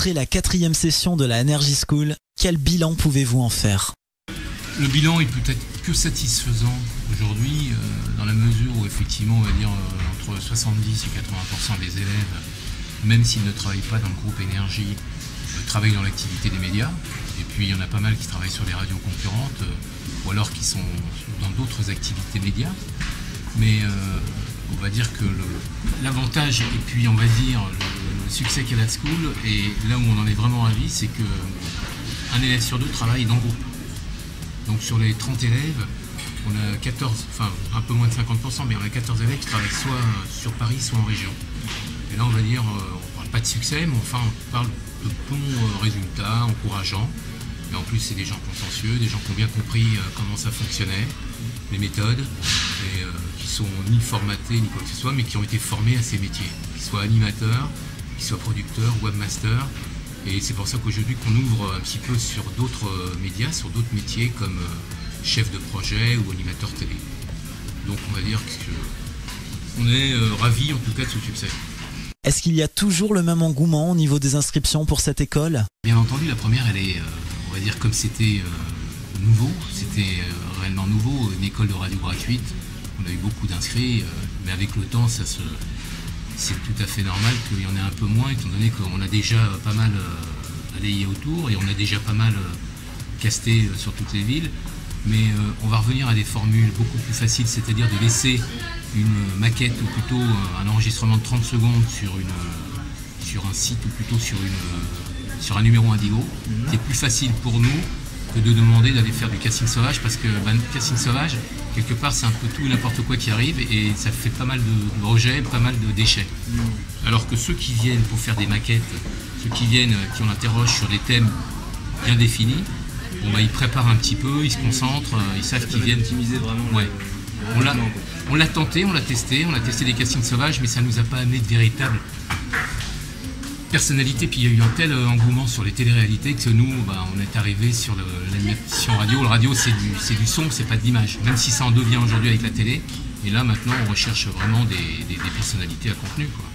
Après la 4e session de la Energy School, quel bilan pouvez-vous en faire? Le bilan est peut-être que satisfaisant aujourd'hui, dans la mesure où effectivement on va dire entre 70 et 80% des élèves, même s'ils ne travaillent pas dans le groupe énergie, travaillent dans l'activité des médias. Et puis il y en a pas mal qui travaillent sur les radios concurrentes ou alors qui sont dans d'autres activités médias. Mais on va dire que l'avantage et puis on va dire le succès qu'a la school, et là où on en est vraiment ravis, c'est qu'un élève sur deux travaille dans le groupe. Donc sur les 30 élèves, on a 14, enfin un peu moins de 50%, mais on a 14 élèves qui travaillent soit sur Paris, soit en région. Et là on va dire, on parle pas de succès, mais enfin on parle de bons résultats, encourageants. Mais en plus c'est des gens consciencieux, des gens qui ont bien compris comment ça fonctionnait, les méthodes, et qui sont ni formatés ni quoi que ce soit, mais qui ont été formés à ces métiers, qu'ils soient animateurs, qu'ils soient producteurs, webmasters. Et c'est pour ça qu'aujourd'hui qu'on ouvre un petit peu sur d'autres médias, sur d'autres métiers comme chef de projet ou animateur télé. Donc on va dire qu'on est ravis en tout cas de ce succès. Est-ce qu'il y a toujours le même engouement au niveau des inscriptions pour cette école? Bien entendu, la première, elle est, on va dire, comme c'était nouveau, c'était réellement nouveau, une école de radio gratuite. On a eu beaucoup d'inscrits, mais avec le temps, c'est tout à fait normal qu'il y en ait un peu moins, étant donné qu'on a déjà pas mal balayé autour et on a déjà pas mal casté sur toutes les villes. Mais on va revenir à des formules beaucoup plus faciles, c'est-à-dire de laisser une maquette ou plutôt un enregistrement de 30 secondes sur un site ou plutôt sur un numéro Indigo. C'est plus facile pour nous que de demander d'aller faire du casting sauvage, parce que le casting sauvage, quelque part, c'est un peu tout et n'importe quoi qui arrive et ça fait pas mal de rejets, pas mal de déchets. Alors que ceux qui viennent pour faire des maquettes, ceux qui viennent, qui on interroge sur des thèmes bien définis, bon, bah, ils préparent un petit peu, ils se concentrent, ils savent qu'ils viennent. Optimiser vraiment. Ouais. On l'a tenté, on a testé des castings sauvages, mais ça ne nous a pas amené de véritable personnalité. Puis il y a eu un tel engouement sur les téléréalités que nous, bah, on est arrivé sur l'animation radio. Le radio, c'est du son, c'est pas de l'image, même si ça en devient aujourd'hui avec la télé. Et là, maintenant, on recherche vraiment des personnalités à contenu, quoi.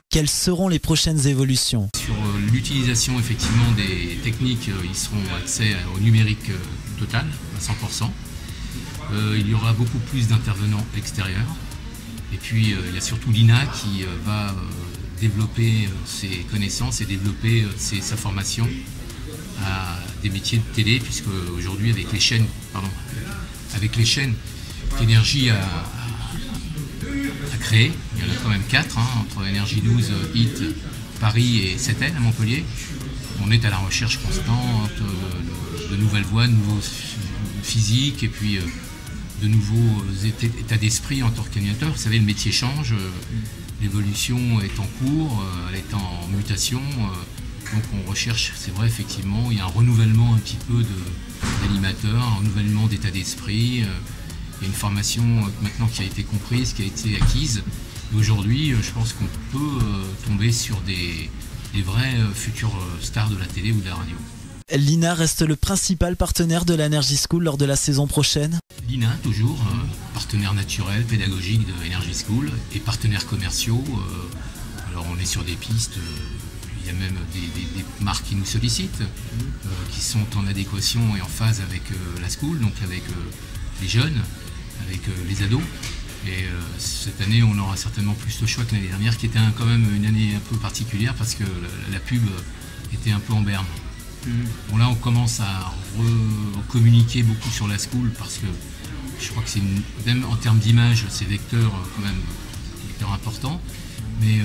Quelles seront les prochaines évolutions? Sur l'utilisation effectivement des techniques, ils seront accès au numérique total, à 100%. Il y aura beaucoup plus d'intervenants extérieurs. Et puis il y a surtout l'INA qui va développer ses connaissances et développer sa formation à des métiers de télé, puisque aujourd'hui avec les chaînes qu'Énergie a créé, il y en a quand même 4, entre Énergie 12, HIT, Paris et 7N à Montpellier. On est à la recherche constante de nouvelles voies, de nouveaux physiques et puis de nouveaux états d'esprit en tant qu'animateur. Vous savez, le métier change, l'évolution est en cours, elle est en mutation. Donc on recherche, c'est vrai, effectivement, il y a un renouvellement un petit peu d'animateurs, un renouvellement d'état d'esprit. Il y a une formation maintenant qui a été comprise, qui a été acquise. Et aujourd'hui, je pense qu'on peut tomber sur des vrais futurs stars de la télé ou de la radio. L'INA reste le principal partenaire de la Energy School lors de la saison prochaine? L'INA, toujours, partenaire naturel, pédagogique de Energy School et partenaires commerciaux. Alors on est sur des pistes, il y a même des marques qui nous sollicitent, qui sont en adéquation et en phase avec la school, donc avec les jeunes, avec les ados. Et cette année, on aura certainement plus de choix que l'année dernière, qui était quand même une année un peu particulière parce que la pub était un peu en berne. Bon, là, on commence à communiquer beaucoup sur la school parce que je crois que c'est même en termes d'image, c'est vecteur quand même vecteur important. Mais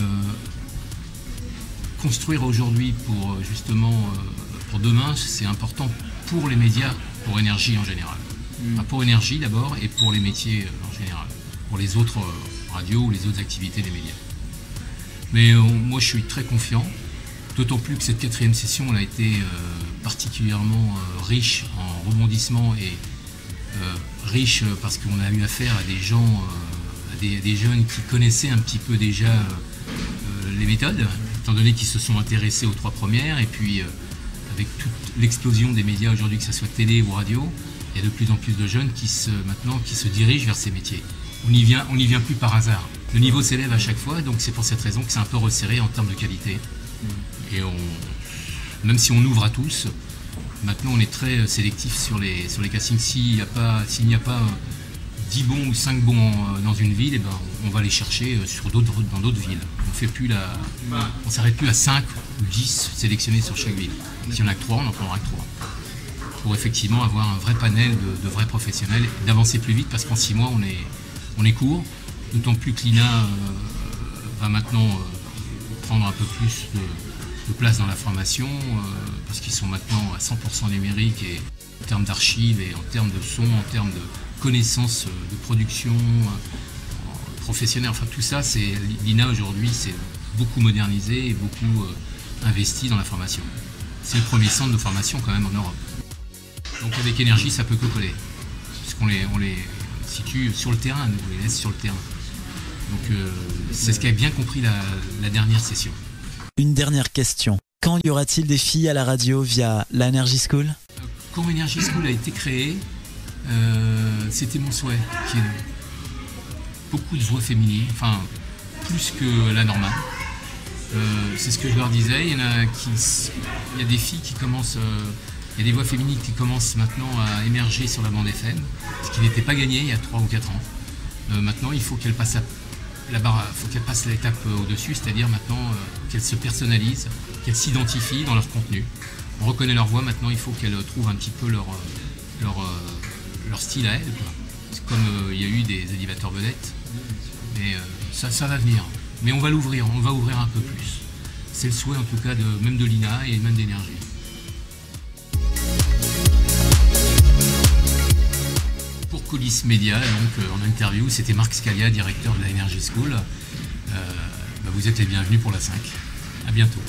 construire aujourd'hui pour justement pour demain, c'est important pour les médias, pour Énergie en général. Enfin, pour Énergie d'abord et pour les métiers en général, pour les autres radios ou les autres activités des médias. Mais moi je suis très confiant, d'autant plus que cette 4e session elle a été particulièrement riche en rebondissements et riche parce qu'on a eu affaire à des gens, à des jeunes qui connaissaient un petit peu déjà les méthodes, étant donné qu'ils se sont intéressés aux 3 premières, et puis avec toute l'explosion des médias aujourd'hui, que ce soit télé ou radio, il y a de plus en plus de jeunes qui se dirigent vers ces métiers. On n'y vient plus par hasard. Le niveau s'élève à chaque fois, donc c'est pour cette raison que c'est un peu resserré en termes de qualité. Et Même si on ouvre à tous, maintenant on est très sélectif sur les castings. S'il n'y a pas 10 bons ou 5 bons dans une ville, eh ben, on va les chercher dans d'autres villes. On ne s'arrête plus à 5 ou 10 sélectionnés sur chaque ville. Si on n'a que 3, on en prendra que 3. Pour effectivement avoir un vrai panel de vrais professionnels, d'avancer plus vite, parce qu'en 6 mois on est court, d'autant plus que l'INA va maintenant prendre un peu plus de place dans la formation, parce qu'ils sont maintenant à 100% numérique, et en termes d'archives, et en termes de son, en termes de connaissances de production professionnelle, enfin tout ça, l'INA aujourd'hui c'est beaucoup modernisé et beaucoup investi dans la formation. C'est le premier centre de formation quand même en Europe. Donc avec énergie, ça peut que coller, puisqu'on les situe sur le terrain, on les laisse sur le terrain. Donc c'est ce qu'a bien compris la dernière session. Une dernière question. Quand y aura-t-il des filles à la radio via l'Energy School? Quand Energy School a été créée, c'était mon souhait, qu'il y ait beaucoup de voix féminines, enfin plus que la normale. C'est ce que je leur disais, il y a des filles qui commencent, il y a des voix féminines qui commencent maintenant à émerger sur la bande FM, ce qui n'était pas gagné il y a 3 ou 4 ans. Maintenant il faut qu'elles passent l'étape au-dessus, c'est-à-dire maintenant qu'elles se personnalisent, qu'elles s'identifient dans leur contenu. On reconnaît leur voix, maintenant il faut qu'elles trouvent un petit peu leur style à elles, quoi. C'est comme il y a eu des animateurs vedettes, mais ça va venir. Mais on va ouvrir un peu plus. C'est le souhait en tout cas même de l'INA et même d'énergie. Pour Coulisses Média, donc en interview, c'était Marc Scalia, directeur de la Energy School. Vous êtes les bienvenus pour la 5. À bientôt.